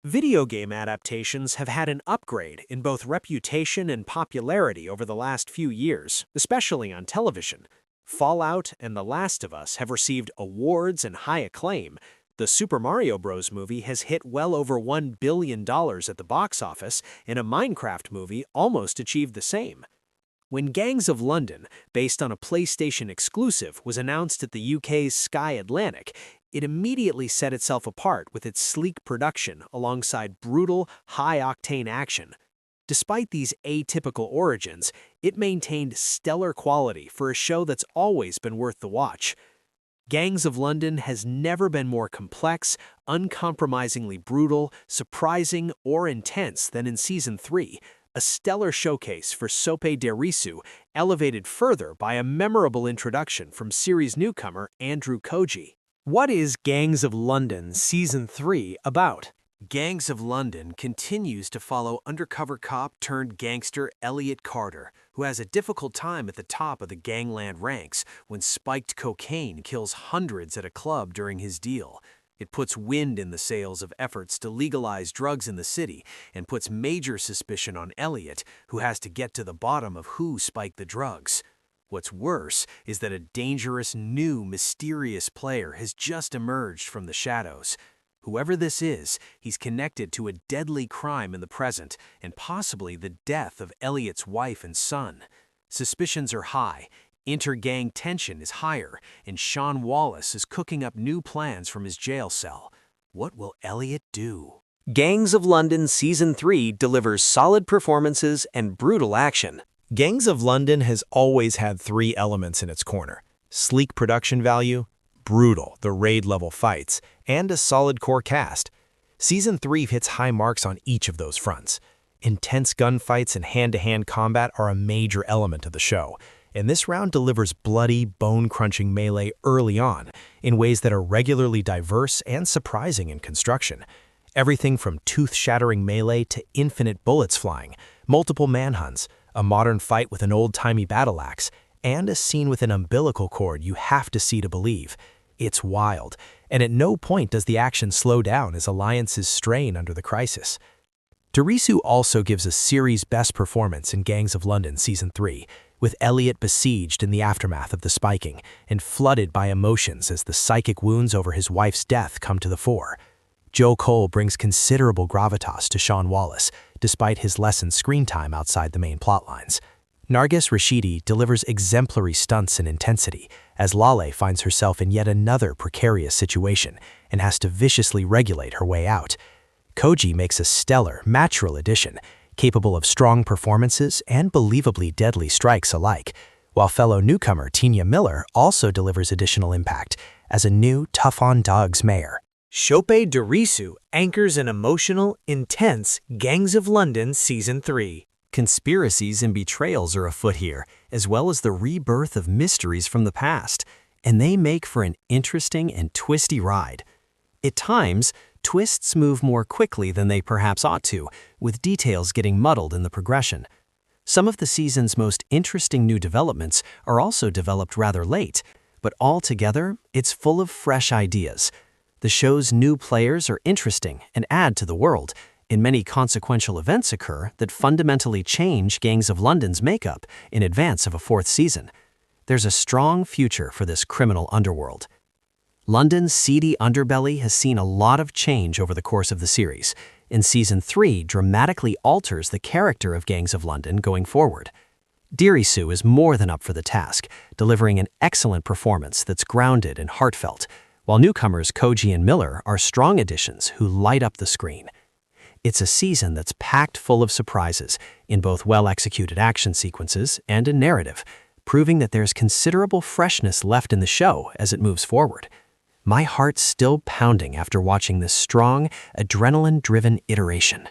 Video game adaptations have had an upgrade in both reputation and popularity over the last few years, especially on television. Fallout and The Last of Us have received awards and high acclaim. The Super Mario Bros. Movie has hit well over $1 billion at the box office, and a Minecraft movie almost achieved the same. When Gangs of London, based on a PlayStation exclusive, was announced at the UK's Sky Atlantic, it immediately set itself apart with its sleek production alongside brutal, high-octane action. Despite these atypical origins, it maintained stellar quality for a show that's always been worth the watch. Gangs of London has never been more complex, uncompromisingly brutal, surprising, or intense than in Season 3, a stellar showcase for Ṣọpẹ Dìrísù, elevated further by a memorable introduction from series newcomer Andrew Koji. What is Gangs of London Season 3 about? Gangs of London continues to follow undercover cop turned gangster Elliot Carter, who has a difficult time at the top of the gangland ranks when spiked cocaine kills hundreds at a club during his deal. It puts wind in the sails of efforts to legalize drugs in the city and puts major suspicion on Elliot, who has to get to the bottom of who spiked the drugs. What's worse is that a dangerous, new, mysterious player has just emerged from the shadows. Whoever this is, he's connected to a deadly crime in the present and possibly the death of Elliot's wife and son. Suspicions are high, inter-gang tension is higher, and Sean Wallace is cooking up new plans from his jail cell. What will Elliot do? Gangs of London Season 3 delivers solid performances and brutal action. Gangs of London has always had three elements in its corner: sleek production value, brutal, the raid-level fights, and a solid core cast. Season 3 hits high marks on each of those fronts. Intense gunfights and hand-to-hand combat are a major element of the show, and this round delivers bloody, bone-crunching melee early on in ways that are regularly diverse and surprising in construction. Everything from tooth-shattering melee to infinite bullets flying, multiple manhunts, a modern fight with an old-timey battle axe, and a scene with an umbilical cord you have to see to believe. It's wild, and at no point does the action slow down as alliances strain under the crisis. Dìrísù also gives a series best performance in Gangs of London Season 3, with Elliot besieged in the aftermath of the spiking and flooded by emotions as the psychic wounds over his wife's death come to the fore. Joe Cole brings considerable gravitas to Sean Wallace, despite his lessened screen time outside the main plotlines. Nargis Rashidi delivers exemplary stunts and intensity, as Lale finds herself in yet another precarious situation and has to viciously regulate her way out. Koji makes a stellar, natural addition, capable of strong performances and believably deadly strikes alike, while fellow newcomer Tina Miller also delivers additional impact as a new tough-on-dogs mayor. Ṣọpẹ Dìrísù anchors an emotional, intense Gangs of London Season 3. Conspiracies and betrayals are afoot here, as well as the rebirth of mysteries from the past, and they make for an interesting and twisty ride. At times, twists move more quickly than they perhaps ought to, with details getting muddled in the progression. Some of the season's most interesting new developments are also developed rather late, but altogether, it's full of fresh ideas. The show's new players are interesting and add to the world, and many consequential events occur that fundamentally change Gangs of London's makeup in advance of a fourth season. There's a strong future for this criminal underworld. London's seedy underbelly has seen a lot of change over the course of the series, and Season 3 dramatically alters the character of Gangs of London going forward. Dìrísù is more than up for the task, delivering an excellent performance that's grounded and heartfelt, while newcomers Koji and Miller are strong additions who light up the screen. It's a season that's packed full of surprises in both well-executed action sequences and a narrative, proving that there's considerable freshness left in the show as it moves forward. My heart's still pounding after watching this strong, adrenaline-driven iteration.